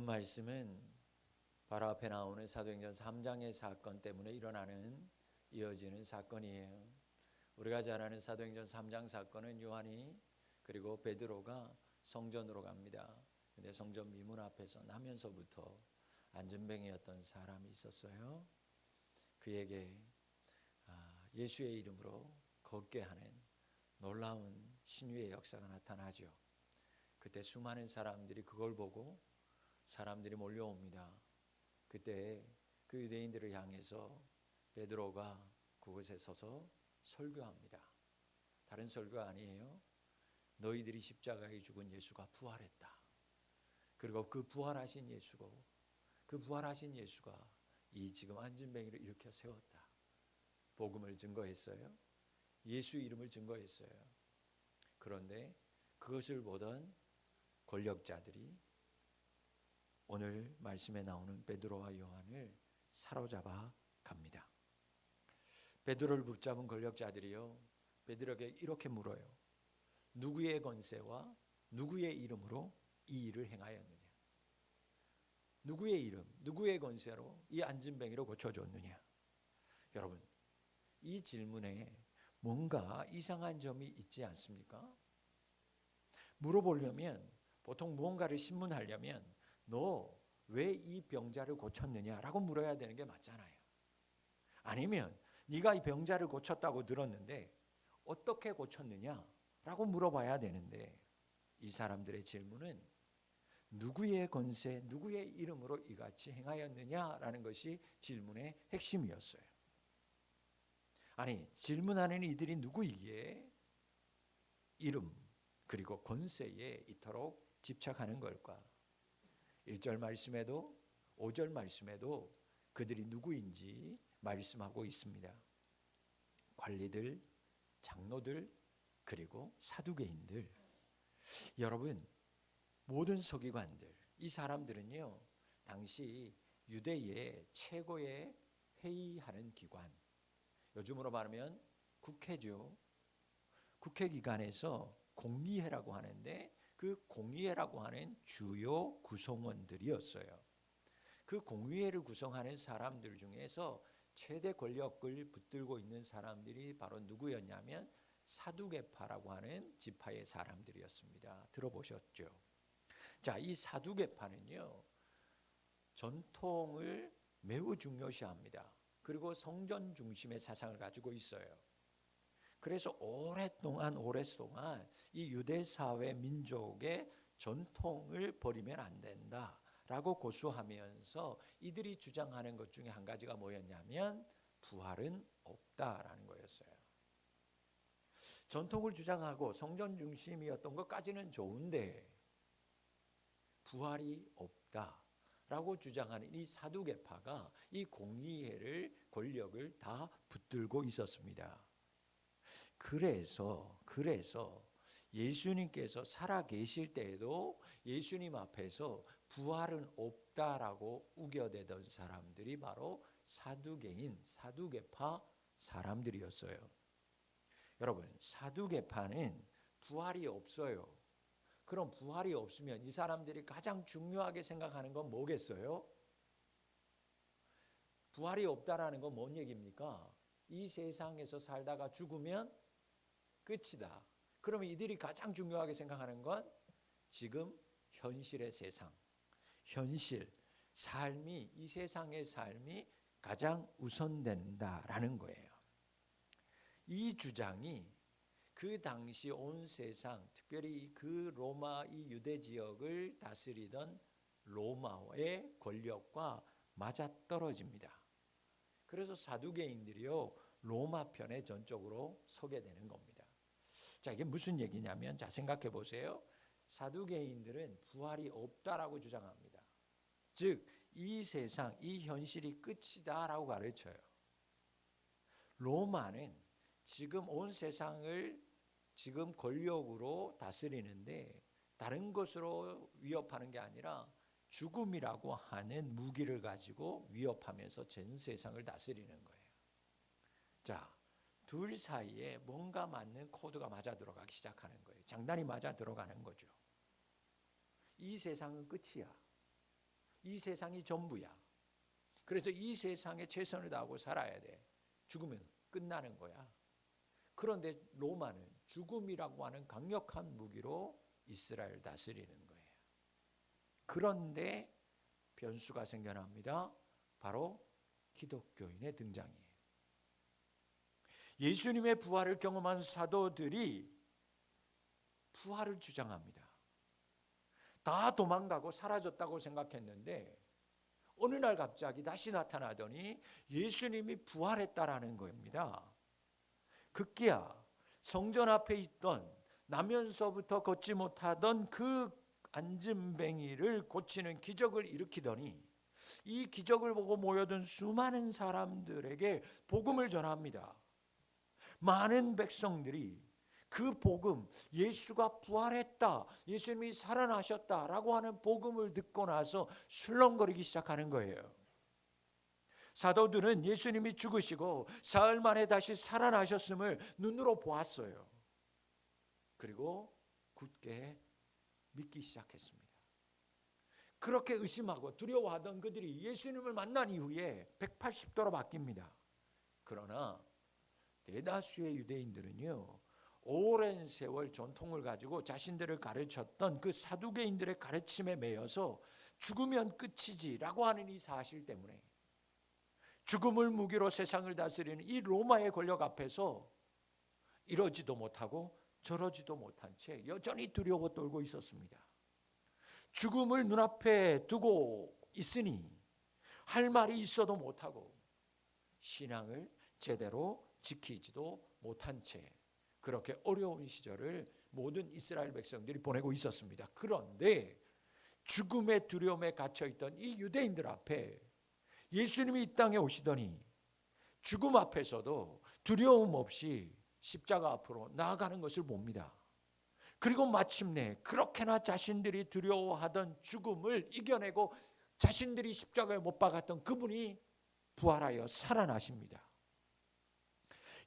말씀은 바로 앞에 나오는 사도행전 3장의 사건 때문에 이어지는 사건이에요. 우리가 잘 아는 사도행전 3장 사건은 요한이 그리고 베드로가 성전으로 갑니다. 근데 성전 미문 앞에서 나면서부터 안전뱅이였던 사람이 있었어요. 그에게 예수의 이름으로 걷게 하는 놀라운 신유의 역사가 나타나죠. 그때 수많은 사람들이 그걸 보고 사람들이 몰려옵니다. 그때 그 유대인들을 향해서 베드로가 그곳에 서서 설교합니다. 다른 설교가 아니에요. 너희들이 십자가에 죽은 예수가 부활했다. 그리고 그 부활하신 예수가 이 지금 안진뱅이를 일으켜 세웠다. 복음을 증거했어요. 예수 이름을 증거했어요. 그런데 그것을 보던 권력자들이 오늘 말씀에 나오는 베드로와 요한을 사로잡아 갑니다. 베드로를 붙잡은 권력자들이요, 베드로에게 이렇게 물어요. 누구의 권세와 누구의 이름으로 이 일을 행하였느냐? 누구의 이름, 누구의 권세로 이 안진뱅이를 고쳐줬느냐? 여러분, 이 질문에 뭔가 이상한 점이 있지 않습니까? 물어보려면, 보통 무언가를 신문하려면 너 왜 이 병자를 고쳤느냐라고 물어야 되는 게 맞잖아요. 아니면 네가 이 병자를 고쳤다고 들었는데 어떻게 고쳤느냐라고 물어봐야 되는데, 이 사람들의 질문은 누구의 권세, 누구의 이름으로 이같이 행하였느냐라는 것이 질문의 핵심이었어요. 아니, 질문하는 이들이 누구이기에 이름 그리고 권세에 이토록 집착하는 걸까? 1절 말씀에도 5절 말씀에도 그들이 누구인지 말씀하고 있습니다. 관리들, 장로들, 그리고 사두개인들. 여러분, 모든 서기관들, 이 사람들은요, 당시 유대의 최고의 회의하는 기관, 요즘으로 말하면 국회죠. 국회기관에서 공의회라고 하는데 그 공의회라고 하는 주요 구성원들이었어요. 그 공의회를 구성하는 사람들 중에서 최대 권력을 붙들고 있는 사람들이 바로 누구였냐면 사두개파라고 하는 지파의 사람들이었습니다. 들어보셨죠? 자, 이 사두개파는요, 전통을 매우 중요시합니다. 그리고 성전 중심의 사상을 가지고 있어요. 그래서 오랫동안 이 유대 사회 민족의 전통을 버리면 안 된다라고 고수하면서 이들이 주장하는 것 중에 한 가지가 뭐였냐면 부활은 없다라는 거였어요. 전통을 주장하고 성전 중심이었던 것까지는 좋은데 부활이 없다라고 주장하는 이 사두개파가 이 공의회를 권력을 다 붙들고 있었습니다. 그래서 예수님께서 살아 계실 때에도 예수님 앞에서 부활은 없다라고 우겨대던 사람들이 바로 사두개인, 사두개파 사람들이었어요. 여러분, 사두개파는 부활이 없어요. 그럼 부활이 없으면 이 사람들이 가장 중요하게 생각하는 건 뭐겠어요? 부활이 없다라는 건 뭔 얘기입니까? 이 세상에서 살다가 죽으면 끝이다. 그러면 이들이 가장 중요하게 생각하는 건 지금 현실의 세상, 현실, 삶이, 이 세상의 삶이 가장 우선된다라는 거예요. 이 주장이 그 당시 온 세상, 특별히 그 로마 이 유대 지역을 다스리던 로마의 권력과 맞아떨어집니다. 그래서 사두개인들이요, 로마 편에 전적으로 서게 되는 겁니다. 자, 이게 무슨 얘기냐면, 자, 생각해 보세요. 사두개인들은 부활이 없다라고 주장합니다. 즉, 이 세상, 이 현실이 끝이다라고 가르쳐요. 로마는 지금 온 세상을 지금 권력으로 다스리는데 다른 것으로 위협하는 게 아니라 죽음이라고 하는 무기를 가지고 위협하면서 전 세상을 다스리는 거예요. 자, 둘 사이에 뭔가 맞는 코드가 맞아 들어가기 시작하는 거예요. 장단이 맞아 들어가는 거죠. 이 세상은 끝이야. 이 세상이 전부야. 그래서 이 세상에 최선을 다하고 살아야 돼. 죽으면 끝나는 거야. 그런데 로마는 죽음이라고 하는 강력한 무기로 이스라엘을 다스리는 거예요. 그런데 변수가 생겨납니다. 바로 기독교인의 등장이에요. 예수님의 부활을 경험한 사도들이 부활을 주장합니다. 다 도망가고 사라졌다고 생각했는데 어느 날 갑자기 다시 나타나더니 예수님이 부활했다라는 겁니다. 급기야 성전 앞에 있던 나면서부터 걷지 못하던 그 안진뱅이를 고치는 기적을 일으키더니 이 기적을 보고 모여든 수많은 사람들에게 복음을 전합니다. 많은 백성들이 그 복음, 예수가 부활했다, 예수님이 살아나셨다라고 하는 복음을 듣고 나서 술렁거리기 시작하는 거예요. 사도들은 예수님이 죽으시고 사흘 만에 다시 살아나셨음을 눈으로 보았어요. 그리고 굳게 믿기 시작했습니다. 그렇게 의심하고 두려워하던 그들이 예수님을 만난 이후에 180도로 바뀝니다. 그러나 대다수의 유대인들은요, 오랜 세월 전통을 가지고 자신들을 가르쳤던 그 사두개인들의 가르침에 매여서 죽으면 끝이지라고 하는 이 사실 때문에 죽음을 무기로 세상을 다스리는 이 로마의 권력 앞에서 이러지도 못하고 저러지도 못한 채 여전히 두려워 떨고 있었습니다. 죽음을 눈앞에 두고 있으니 할 말이 있어도 못하고 신앙을 제대로 지키지도 못한 채 그렇게 어려운 시절을 모든 이스라엘 백성들이 보내고 있었습니다. 그런데 죽음의 두려움에 갇혀있던 이 유대인들 앞에 예수님이 이 땅에 오시더니 죽음 앞에서도 두려움 없이 십자가 앞으로 나아가는 것을 봅니다. 그리고 마침내 그렇게나 자신들이 두려워하던 죽음을 이겨내고 자신들이 십자가에 못 박았던 그분이 부활하여 살아나십니다.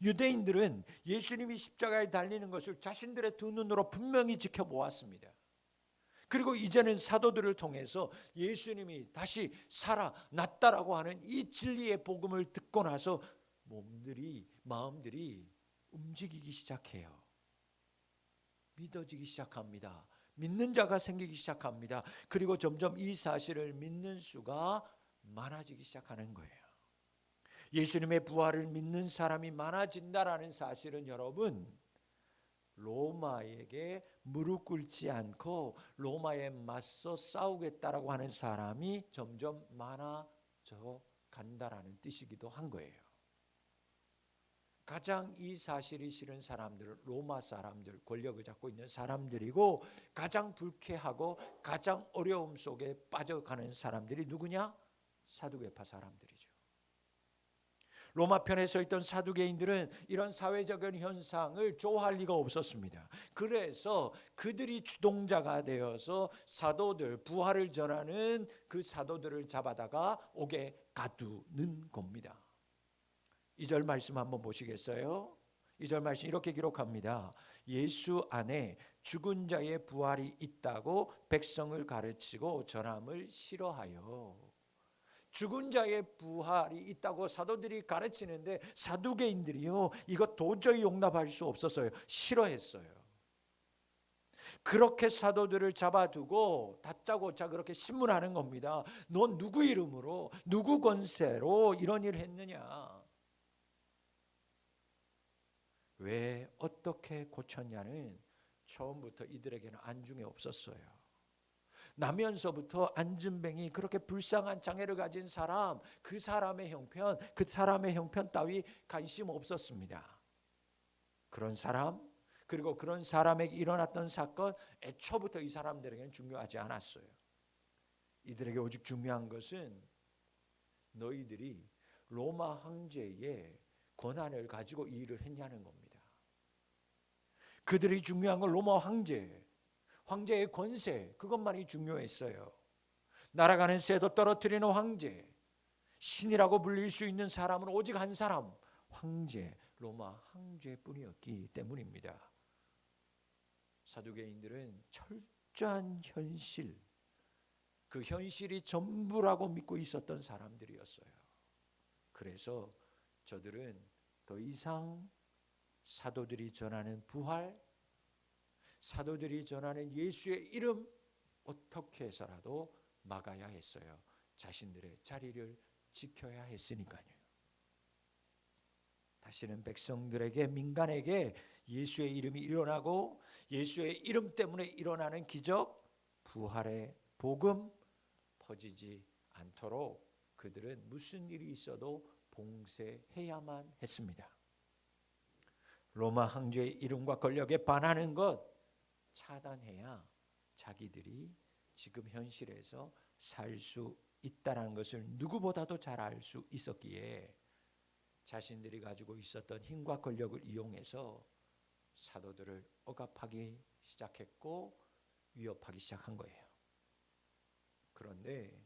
유대인들은 예수님이 십자가에 달리는 것을 자신들의 두 눈으로 분명히 지켜보았습니다. 그리고 이제는 사도들을 통해서 예수님이 다시 살아났다라고 하는 이 진리의 복음을 듣고 나서 마음들이 움직이기 시작해요. 믿어지기 시작합니다. 믿는 자가 생기기 시작합니다. 그리고 점점 이 사실을 믿는 수가 많아지기 시작하는 거예요. 예수님의 부활을 믿는 사람이 많아진다라는 사실은 여러분, 로마에게 무릎 꿇지 않고 로마에 맞서 싸우겠다라고 하는 사람이 점점 많아져 간다라는 뜻이기도 한 거예요. 가장 이 사실이 싫은 사람들, 로마 사람들, 권력을 잡고 있는 사람들이고 가장 불쾌하고 가장 어려움 속에 빠져가는 사람들이 누구냐? 사두개파 사람들이죠. 로마 편에 서 있던 사두개인들은 이런 사회적인 현상을 좋아할 리가 없었습니다. 그래서 그들이 주동자가 되어서 사도들, 부활을 전하는 그 사도들을 잡아다가 옥에 가두는 겁니다. 2절 말씀 한번 보시겠어요? 2절 말씀 이렇게 기록합니다. 예수 안에 죽은 자의 부활이 있다고 백성을 가르치고 전함을 싫어하여. 죽은 자의 부활이 있다고 사도들이 가르치는데 사두개인들이요, 이거 도저히 용납할 수 없었어요. 싫어했어요. 그렇게 사도들을 잡아두고 다짜고짜 그렇게 신문하는 겁니다. 넌 누구 이름으로 누구 권세로 이런 일을 했느냐, 왜 어떻게 고쳤냐는 처음부터 이들에게는 안중에 없었어요. 나면서부터 안진뱅이 그렇게 불쌍한 장애를 가진 사람, 그 사람의 형편 따위 관심 없었습니다. 그런 사람, 그리고 그런 사람에게 일어났던 사건, 애초부터 이 사람들에게는 중요하지 않았어요. 이들에게 오직 중요한 것은 너희들이 로마 황제의 권한을 가지고 이 일을 했냐는 겁니다. 그들이 중요한 건 로마 황제의 권세, 그것만이 중요했어요. 날아가는 새도 떨어뜨리는 황제, 신이라고 불릴 수 있는 사람은 오직 한 사람, 황제, 로마 황제뿐이었기 때문입니다. 사두개인들은 철저한 현실, 그 현실이 전부라고 믿고 있었던 사람들이었어요. 그래서 저들은 더 이상 사도들이 전하는 부활, 사도들이 전하는 예수의 이름 어떻게 해서라도 막아야 했어요. 자신들의 자리를 지켜야 했으니까요. 다시는 백성들에게, 민간에게 예수의 이름이 일어나고 예수의 이름 때문에 일어나는 기적, 부활의 복음 퍼지지 않도록 그들은 무슨 일이 있어도 봉쇄해야만 했습니다. 로마 황제의 이름과 권력에 반하는 것 차단해야 자기들이 지금 현실에서 살 수 있다는 것을 누구보다도 잘 알 수 있었기에 자신들이 가지고 있었던 힘과 권력을 이용해서 사도들을 억압하기 시작했고 위협하기 시작한 거예요. 그런데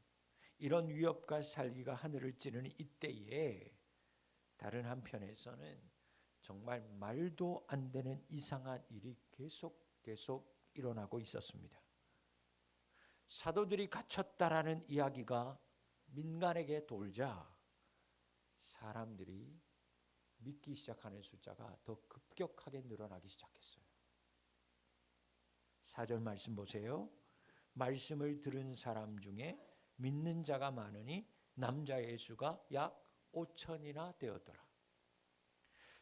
이런 위협과 살기가 하늘을 찌르는 이때에 다른 한편에서는 정말 말도 안 되는 이상한 일이 계속 일어나고 있었습니다. 사도들이 갇혔다라는 이야기가 민간에게 돌자 사람들이 믿기 시작하는 숫자가 더 급격하게 늘어나기 시작했어요. 4절 말씀 보세요. 말씀을 들은 사람 중에 믿는 자가 많으니 남자의 수가 약 5천이나 되었더라.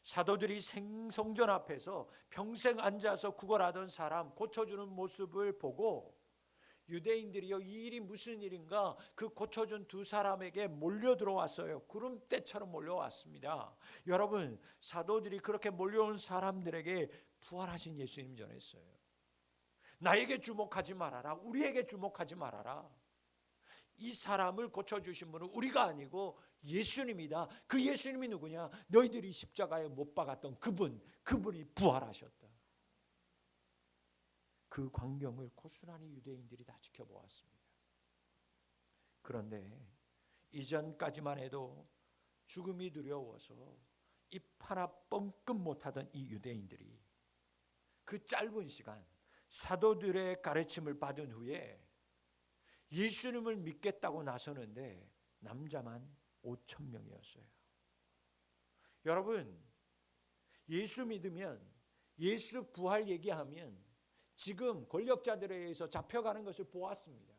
사도들이 성전 앞에서 평생 앉아서 구걸하던 사람 고쳐주는 모습을 보고 유대인들이요, 이 일이 무슨 일인가 그 고쳐준 두 사람에게 몰려 들어왔어요. 구름대처럼 몰려왔습니다. 여러분, 사도들이 그렇게 몰려온 사람들에게 부활하신 예수님 전했어요. 나에게 주목하지 말아라. 우리에게 주목하지 말아라. 이 사람을 고쳐주신 분은 우리가 아니고 예수님이다. 그 예수님이 누구냐? 너희들이 십자가에 못 박았던 그분이 부활하셨다. 그 광경을 고스란히 유대인들이 다 지켜보았습니다. 그런데 이전까지만 해도 죽음이 두려워서 입 하나 뻥끗 못하던 이 유대인들이 그 짧은 시간 사도들의 가르침을 받은 후에 예수님을 믿겠다고 나서는데 남자만 5천 명이었어요. 여러분, 예수 믿으면, 예수 부활 얘기하면 지금 권력자들에 의해서 잡혀가는 것을 보았습니다.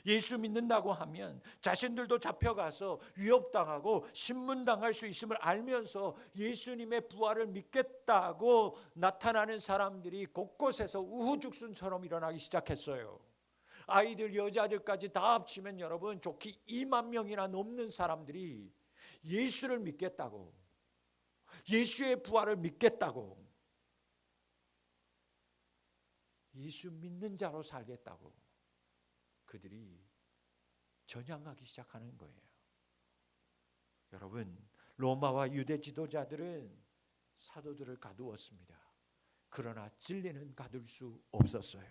예수 믿는다고 하면 자신들도 잡혀가서 위협당하고 신문당할 수 있음을 알면서 예수님의 부활을 믿겠다고 나타나는 사람들이 곳곳에서 우후죽순처럼 일어나기 시작했어요. 아이들, 여자들까지 다 합치면 여러분 좋게 2만 명이나 넘는 사람들이 예수를 믿겠다고, 예수의 부활을 믿겠다고, 예수 믿는 자로 살겠다고 그들이 전향하기 시작하는 거예요. 여러분, 로마와 유대 지도자들은 사도들을 가두었습니다. 그러나 진리는 가둘 수 없었어요.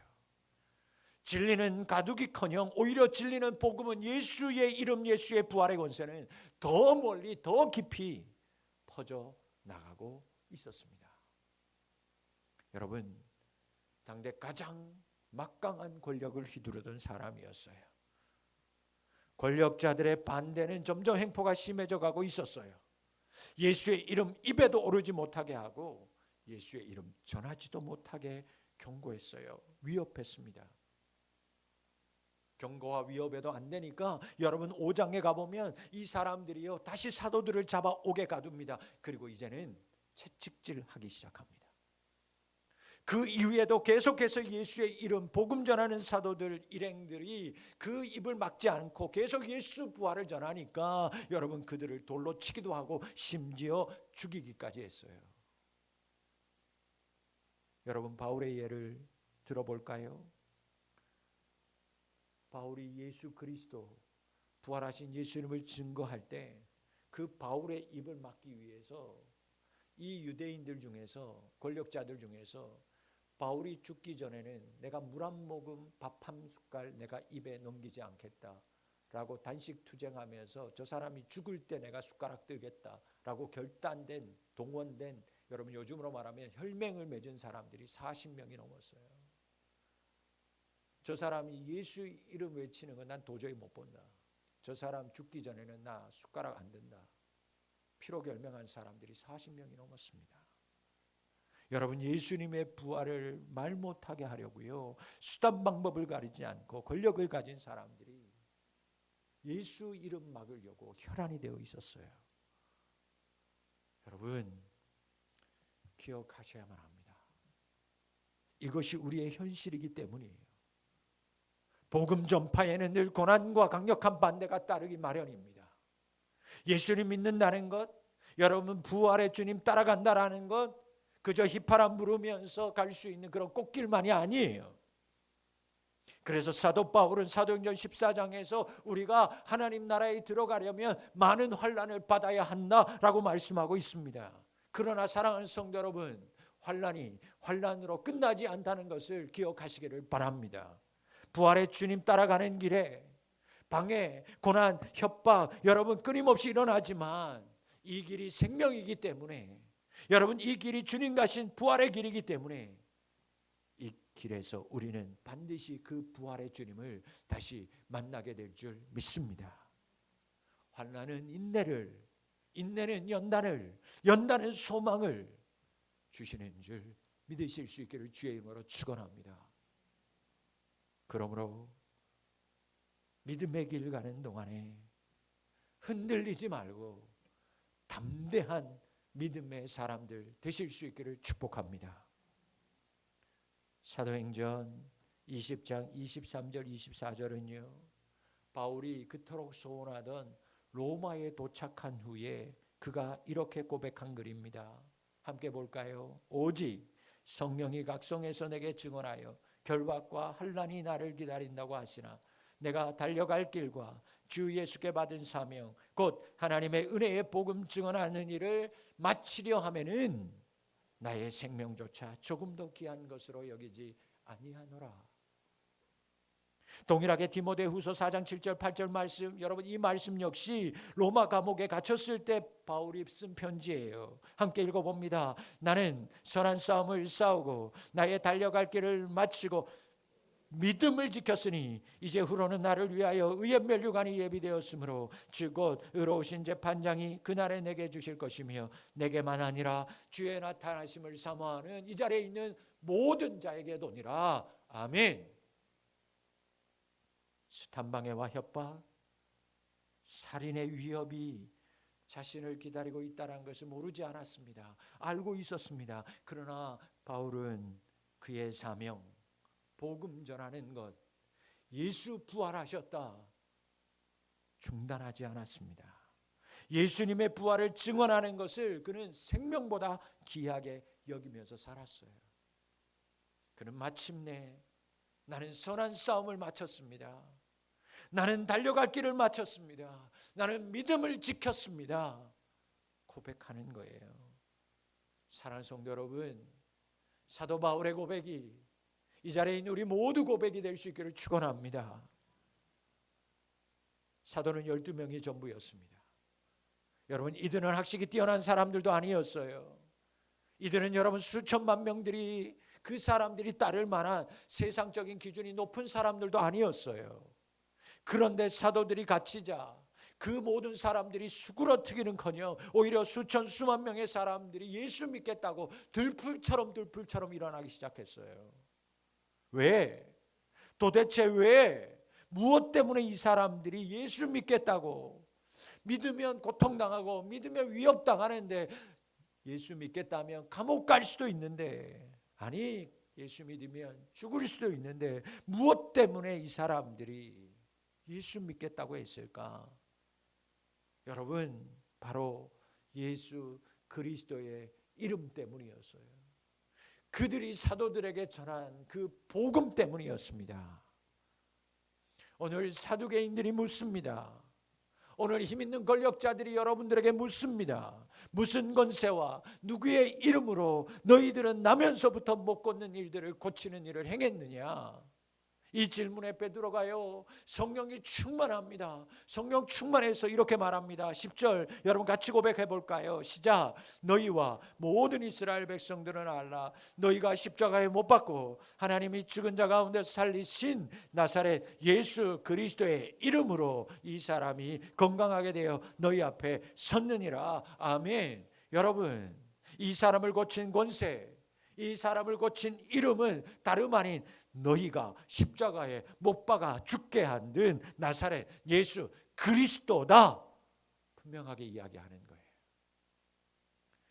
진리는 가두기커녕 오히려 진리는 복음은 예수의 이름, 예수의 부활의 권세는 더 멀리 더 깊이 퍼져 나가고 있었습니다. 여러분, 당대 가장 막강한 권력을 휘두르던 사람이었어요. 권력자들의 반대는 점점 횡포가 심해져 가고 있었어요. 예수의 이름 입에도 오르지 못하게 하고 예수의 이름 전하지도 못하게 경고했어요. 위협했습니다. 경고와 위협에도 안 되니까 여러분 5장에 가보면 이 사람들이요 다시 사도들을 잡아오게 가둡니다. 그리고 이제는 채찍질하기 시작합니다. 그 이후에도 계속해서 예수의 이름 복음 전하는 사도들 일행들이 그 입을 막지 않고 계속 예수 부활을 전하니까 여러분 그들을 돌로 치기도 하고 심지어 죽이기까지 했어요. 여러분, 바울의 예를 들어볼까요? 바울이 예수 그리스도 부활하신 예수님을 증거할 때 그 바울의 입을 막기 위해서 이 유대인들 중에서, 권력자들 중에서 바울이 죽기 전에는 내가 물 한 모금 밥 한 숟갈 내가 입에 넘기지 않겠다라고 단식 투쟁하면서 저 사람이 죽을 때 내가 숟가락 들겠다라고 결단된, 동원된, 여러분 요즘으로 말하면 혈맹을 맺은 사람들이 40명이 넘었어요. 저 사람이 예수 이름 외치는 건 난 도저히 못 본다. 저 사람 죽기 전에는 나 숟가락 안 든다. 피로 결명한 사람들이 40명이 넘었습니다. 여러분, 예수님의 부활을 말 못하게 하려고요, 수단 방법을 가리지 않고 권력을 가진 사람들이 예수 이름 막으려고 혈안이 되어 있었어요. 여러분, 기억하셔야만 합니다. 이것이 우리의 현실이기 때문이에요. 복음 전파에는 늘 고난과 강력한 반대가 따르기 마련입니다. 예수님 믿는다는 것, 여러분 부활의 주님 따라간다라는 것, 그저 휘파람 부르면서 갈 수 있는 그런 꽃길만이 아니에요. 그래서 사도 바울은 사도행전 14장에서 우리가 하나님 나라에 들어가려면 많은 환난을 받아야 한다라고 말씀하고 있습니다. 그러나 사랑하는 성도 여러분, 환난이 환난으로 끝나지 않다는 것을 기억하시기를 바랍니다. 부활의 주님 따라가는 길에 방해, 고난, 협박 여러분 끊임없이 일어나지만 이 길이 생명이기 때문에, 여러분 이 길이 주님 가신 부활의 길이기 때문에 이 길에서 우리는 반드시 그 부활의 주님을 다시 만나게 될 줄 믿습니다. 환난은 인내를, 인내는 연단을, 연단은 소망을 주시는 줄 믿으실 수 있기를 주의 이름으로 축원합니다. 그러므로 믿음의 길 가는 동안에 흔들리지 말고 담대한 믿음의 사람들 되실 수 있기를 축복합니다. 사도행전 20장 23절 24절은요, 바울이 그토록 소원하던 로마에 도착한 후에 그가 이렇게 고백한 글입니다. 함께 볼까요? 오직 성령이 각성해서 내게 증언하여 결박과 환난이 나를 기다린다고 하시나 내가 달려갈 길과 주 예수께 받은 사명 곧 하나님의 은혜의 복음 증언하는 일을 마치려 하면은 나의 생명조차 조금도 귀한 것으로 여기지 아니하노라. 동일하게 디모데후서 4장 7절 8절 말씀, 여러분 이 말씀 역시 로마 감옥에 갇혔을 때 바울이 쓴 편지예요. 함께 읽어봅니다. 나는 선한 싸움을 싸우고 나의 달려갈 길을 마치고 믿음을 지켰으니 이제 후로는 나를 위하여 의의 면류관이 예비되었으므로 주 곧 의로우신 재판장이 그날에 내게 주실 것이며 내게만 아니라 주의 나타나심을 사모하는 이 자리에 있는 모든 자에게 도니라. 아멘. 수탄방해와 협박, 살인의 위협이 자신을 기다리고 있다는 것을 모르지 않았습니다. 알고 있었습니다. 그러나 바울은 그의 사명, 복음 전하는 것, 예수 부활하셨다 중단하지 않았습니다. 예수님의 부활을 증언하는 것을 그는 생명보다 귀하게 여기면서 살았어요. 그는 마침내 나는 선한 싸움을 마쳤습니다. 나는 달려갈 길을 마쳤습니다. 나는 믿음을 지켰습니다. 고백하는 거예요. 사랑하는 성도 여러분, 사도 바울의 고백이 이 자리에 있는 우리 모두 고백이 될 수 있기를 축원합니다. 사도는 12명이 전부였습니다. 여러분, 이들은 학식이 뛰어난 사람들도 아니었어요. 이들은 여러분 수천만 명들이, 그 사람들이 따를 만한 세상적인 기준이 높은 사람들도 아니었어요. 그런데 사도들이 갇히자 그 모든 사람들이 수그러뜨기는커녕 오히려 수천 수만 명의 사람들이 예수 믿겠다고 들풀처럼 일어나기 시작했어요. 왜? 도대체 왜? 무엇 때문에 이 사람들이 예수 믿겠다고, 믿으면 고통당하고 믿으면 위협당하는데 예수 믿겠다면 감옥 갈 수도 있는데, 아니 예수 믿으면 죽을 수도 있는데 무엇 때문에 이 사람들이 예수 믿겠다고 했을까? 여러분, 바로 예수 그리스도의 이름 때문이었어요. 그들이 사도들에게 전한 그 복음 때문이었습니다. 오늘 사두개인들이 묻습니다. 오늘 힘있는 권력자들이 여러분들에게 묻습니다. 무슨 권세와 누구의 이름으로 너희들은 나면서부터 못 걷는 일들을 고치는 일을 행했느냐? 이 질문에 베드로가요, 성령이 충만합니다. 성령 충만해서 이렇게 말합니다. 10절 여러분 같이 고백해 볼까요? 시작. 너희와 모든 이스라엘 백성들은 알라. 너희가 십자가에 못 박고 하나님이 죽은 자 가운데 살리신 나사렛 예수 그리스도의 이름으로 이 사람이 건강하게 되어 너희 앞에 섰느니라. 아멘. 여러분, 이 사람을 고친 권세, 이 사람을 고친 이름은 다름 아닌 너희가 십자가에 못 박아 죽게 한든 나사렛 예수 그리스도다, 분명하게 이야기하는 거예요.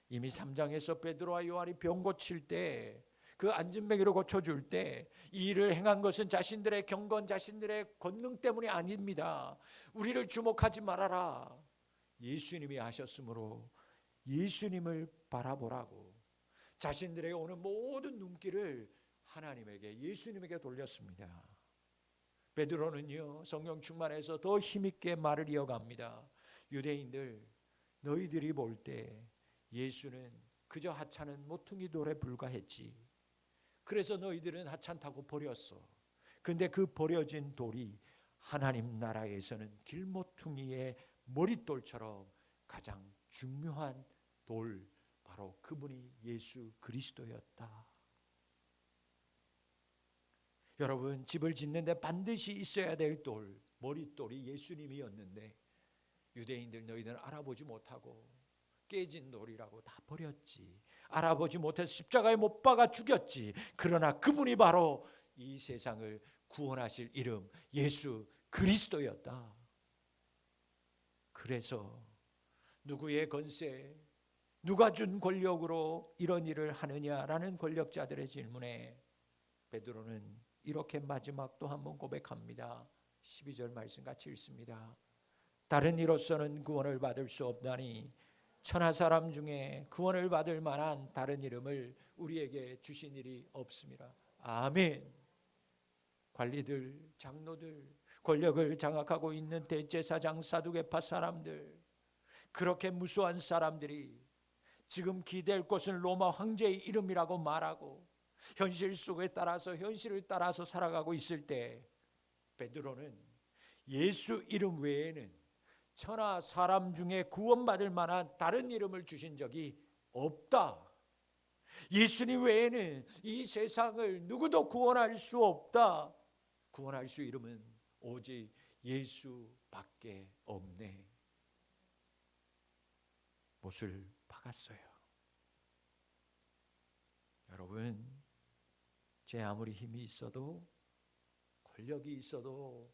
이미 3장에서 베드로와 요한이 병 고칠 때, 그 안진뱅이로 고쳐줄 때 이 일을 행한 것은 자신들의 경건, 자신들의 권능 때문이 아닙니다. 우리를 주목하지 말아라, 예수님이 하셨으므로 예수님을 바라보라고 자신들에게 오는 모든 눈길을 하나님에게, 예수님에게 돌렸습니다. 베드로는요, 성령 충만해서 더 힘있게 말을 이어갑니다. 유대인들, 너희들이 볼 때 예수는 그저 하찮은 모퉁이 돌에 불과했지. 그래서 너희들은 하찮다고 버렸어. 근데 그 버려진 돌이 하나님 나라에서는 길모퉁이의 머릿돌처럼 가장 중요한 돌, 바로 그분이 예수 그리스도였다. 여러분, 집을 짓는데 반드시 있어야 될 돌, 머릿돌이 예수님이었는데 유대인들 너희들은 알아보지 못하고 깨진 돌이라고 다 버렸지. 알아보지 못해서 십자가에 못 박아 죽였지. 그러나 그분이 바로 이 세상을 구원하실 이름 예수 그리스도였다. 그래서 누구의 권세, 누가 준 권력으로 이런 일을 하느냐라는 권력자들의 질문에 베드로는 이렇게 마지막 또 한 번 고백합니다. 12절 말씀 같이 읽습니다. 다른 이로서는 구원을 받을 수 없나니 천하 사람 중에 구원을 받을 만한 다른 이름을 우리에게 주신 일이 없습니다. 아멘. 관리들, 장로들, 권력을 장악하고 있는 대제사장, 사두개파 사람들, 그렇게 무수한 사람들이 지금 기댈 곳은 로마 황제의 이름이라고 말하고 현실 속에 따라서, 현실을 따라서 살아가고 있을 때 베드로는 예수 이름 외에는 천하 사람 중에 구원받을 만한 다른 이름을 주신 적이 없다. 예수님 외에는 이 세상을 누구도 구원할 수 없다. 구원할 수 이름은 오직 예수밖에 없네. 못을 박았어요. 여러분, 제 아무리 힘이 있어도, 권력이 있어도,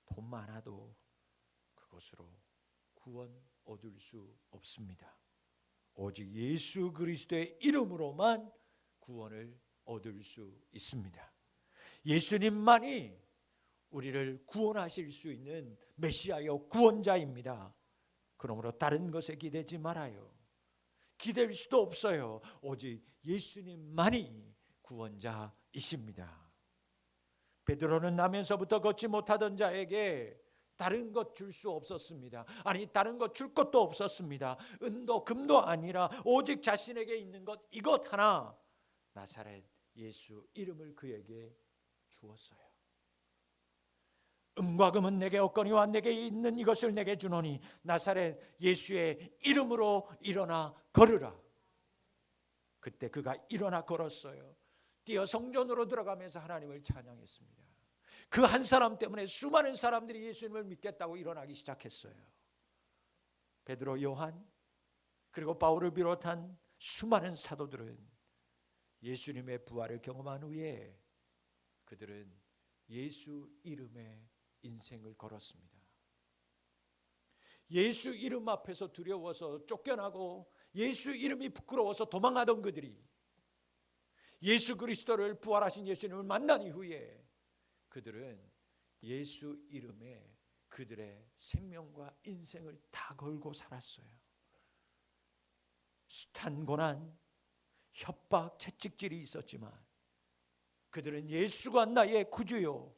돈 많아도 그것으로 구원 얻을 수 없습니다. 오직 예수 그리스도의 이름으로만 구원을 얻을 수 있습니다. 예수님만이 우리를 구원하실 수 있는 메시아요 구원자입니다. 그러므로 다른 것에 기대지 말아요. 기댈 수도 없어요. 오직 예수님만이 구원자이십니다. 베드로는 나면서부터 걷지 못하던 자에게 다른 것 줄 수 없었습니다. 아니, 다른 것 줄 것도 없었습니다. 은도 금도 아니라 오직 자신에게 있는 것, 이것 하나, 나사렛 예수 이름을 그에게 주었어요. 은과 금은 내게 없거니와 내게 있는 이것을 내게 주노니 나사렛 예수의 이름으로 일어나 걸으라. 그때 그가 일어나 걸었어요. 뛰어 성전으로 들어가면서 하나님을 찬양했습니다. 그 한 사람 때문에 수많은 사람들이 예수님을 믿겠다고 일어나기 시작했어요. 베드로, 요한, 그리고 바울을 비롯한 수많은 사도들은 예수님의 부활을 경험한 후에 그들은 예수 이름에 인생을 걸었습니다. 예수 이름 앞에서 두려워서 쫓겨나고 예수 이름이 부끄러워서 도망하던 그들이 예수 그리스도를, 부활하신 예수님을 만난 이후에 그들은 예수 이름에 그들의 생명과 인생을 다 걸고 살았어요. 숱한 고난, 협박, 채찍질이 있었지만 그들은 예수가 나의 구주요,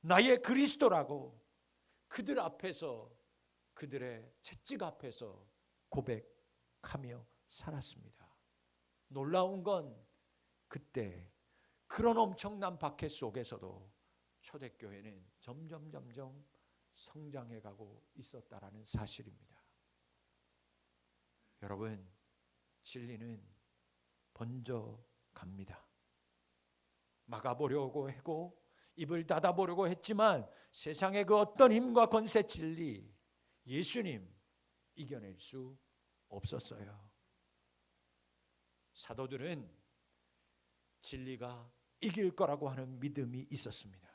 나의 그리스도라고 그들 앞에서, 그들의 채찍 앞에서 고백하며 살았습니다. 놀라운 건 그때 그런 엄청난 박해 속에서도 초대교회는 점점 성장해 가고 있었다라는 사실입니다. 여러분, 진리는 번져갑니다. 막아보려고 하고 입을 닫아보려고 했지만 세상의 그 어떤 힘과 권세, 진리, 예수님 이겨낼 수 없었어요. 사도들은 진리가 이길 거라고 하는 믿음이 있었습니다.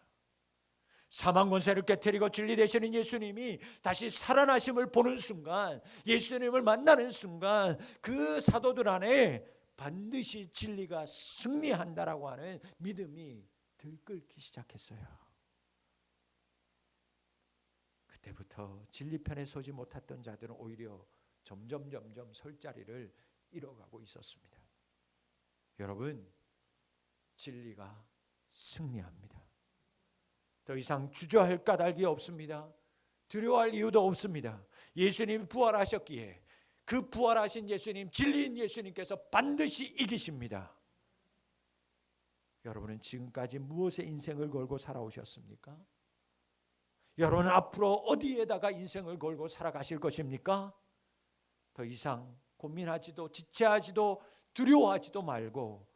사망 권세를 깨뜨리고 진리 되시는 예수님이 다시 살아나심을 보는 순간, 예수님을 만나는 순간 그 사도들 안에 반드시 진리가 승리한다라고 하는 믿음이 들끓기 시작했어요. 그때부터 진리편에 서지 못했던 자들은 오히려 점점 설 자리를 잃어가고 있었습니다. 여러분, 진리가 승리합니다. 더 이상 주저할 까닭이 없습니다. 두려워할 이유도 없습니다. 예수님이 부활하셨기에 그 부활하신 예수님, 진리인 예수님께서 반드시 이기십니다. 여러분은 지금까지 무엇에 인생을 걸고 살아오셨습니까? 여러분 앞으로 어디에다가 인생을 걸고 살아가실 것입니까? 더 이상 고민하지도 지체하지도 두려워하지도 말고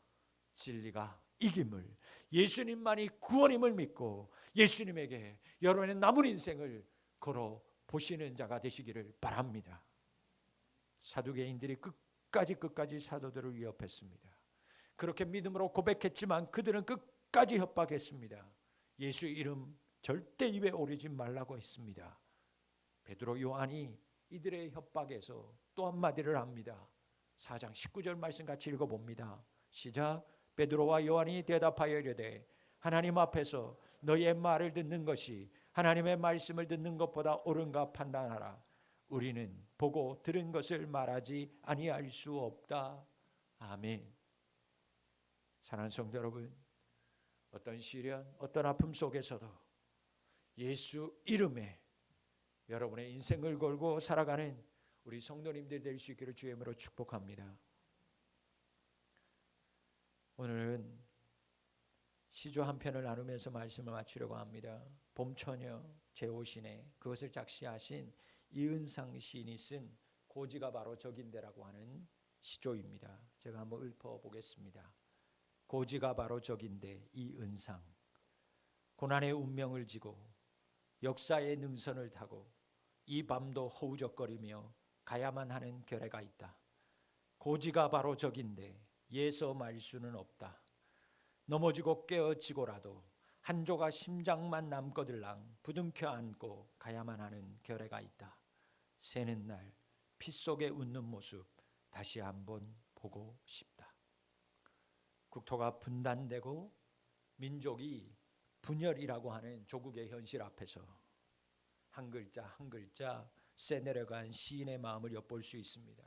진리가 이김을, 예수님만이 구원임을 믿고 예수님에게 여러분의 남은 인생을 걸어 보시는 자가 되시기를 바랍니다. 사두개인들이 끝까지 사도들을 위협했습니다. 그렇게 믿음으로 고백했지만 그들은 끝까지 협박했습니다. 예수 이름 절대 입에 오르지 말라고 했습니다. 베드로, 요한이 이들의 협박에서 또 한마디를 합니다. 4장 19절 말씀 같이 읽어봅니다. 시작. 베드로와 요한이 대답하여 이르되 하나님 앞에서 너의 말을 듣는 것이 하나님의 말씀을 듣는 것보다 옳은가 판단하라. 우리는 보고 들은 것을 말하지 아니할 수 없다. 아멘. 사랑하는 성도 여러분, 어떤 시련, 어떤 아픔 속에서도 예수 이름에 여러분의 인생을 걸고 살아가는 우리 성도님들 될 수 있기를 주의 이름으로 축복합니다. 오늘은 시조 한 편을 나누면서 말씀을 마치려고 합니다. 봄처녀 제5신에 그것을 작시하신 이은상 시인이 쓴 고지가 바로 적인데라고 하는 시조입니다. 제가 한번 읊어보겠습니다. 고지가 바로 적인데 이은상, 고난의 운명을 지고 역사의 능선을 타고 이 밤도 허우적거리며 가야만 하는 결례가 있다. 고지가 바로 적인데 예서 말 수는 없다. 넘어지고 깨어지고라도 한 조각 심장만 남거들랑 부둥켜 안고 가야만 하는 결례가 있다. 새는 날 피 속에 웃는 모습 다시 한번 보고 싶다. 국토가 분단되고 민족이 분열이라고 하는 조국의 현실 앞에서 한 글자 한 글자 써내려간 시인의 마음을 엿볼 수 있습니다.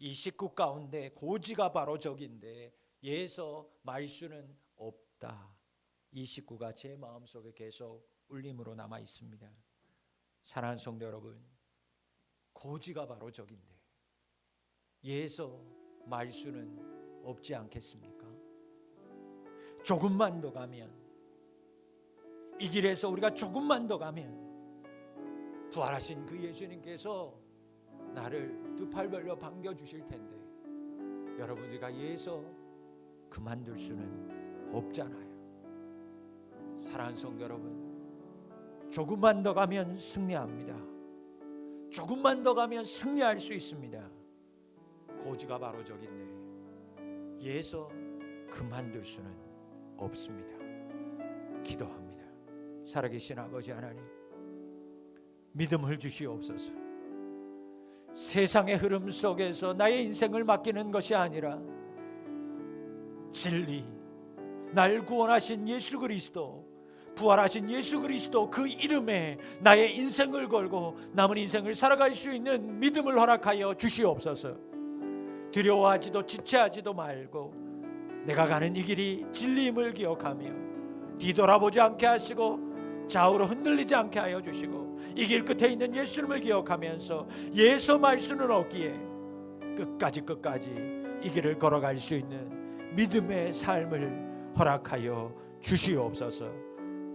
이 식구 가운데 고지가 바로 적인데 예서 말수는 없다. 이 식구가 제 마음속에 계속 울림으로 남아 있습니다. 사랑하는 성도 여러분, 고지가 바로 적인데 예서 말수는 없지 않겠습니까? 조금만 더 가면, 이 길에서 우리가 조금만 더 가면 부활하신 그 예수님께서 나를 두 팔 벌려 반겨주실 텐데 여러분, 우리가 예서 그만둘 수는 없잖아요. 사랑하는 성도 여러분, 조금만 더 가면 승리합니다. 조금만 더 가면 승리할 수 있습니다. 고지가 바로 적인데 예서 그만둘 수는 없습니다. 기도합니다. 살아계신 아버지 하나님, 믿음을 주시옵소서. 세상의 흐름 속에서 나의 인생을 맡기는 것이 아니라 진리, 날 구원하신 예수 그리스도, 부활하신 예수 그리스도 그 이름에 나의 인생을 걸고 남은 인생을 살아갈 수 있는 믿음을 허락하여 주시옵소서. 두려워하지도 지체하지도 말고 내가 가는 이 길이 진리임을 기억하며 뒤돌아보지 않게 하시고 좌우로 흔들리지 않게 하여 주시고 이 길 끝에 있는 예수님을 기억하면서 예수 말 수는 없기에 끝까지 이 길을 걸어갈 수 있는 믿음의 삶을 허락하여 주시옵소서.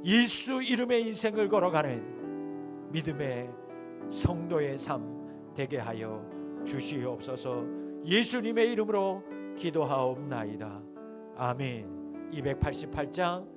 예수 이름의 인생을 걸어가는 믿음의 성도의 삶 되게 하여 주시옵소서. 예수님의 이름으로 기도하옵나이다. 아멘. 288장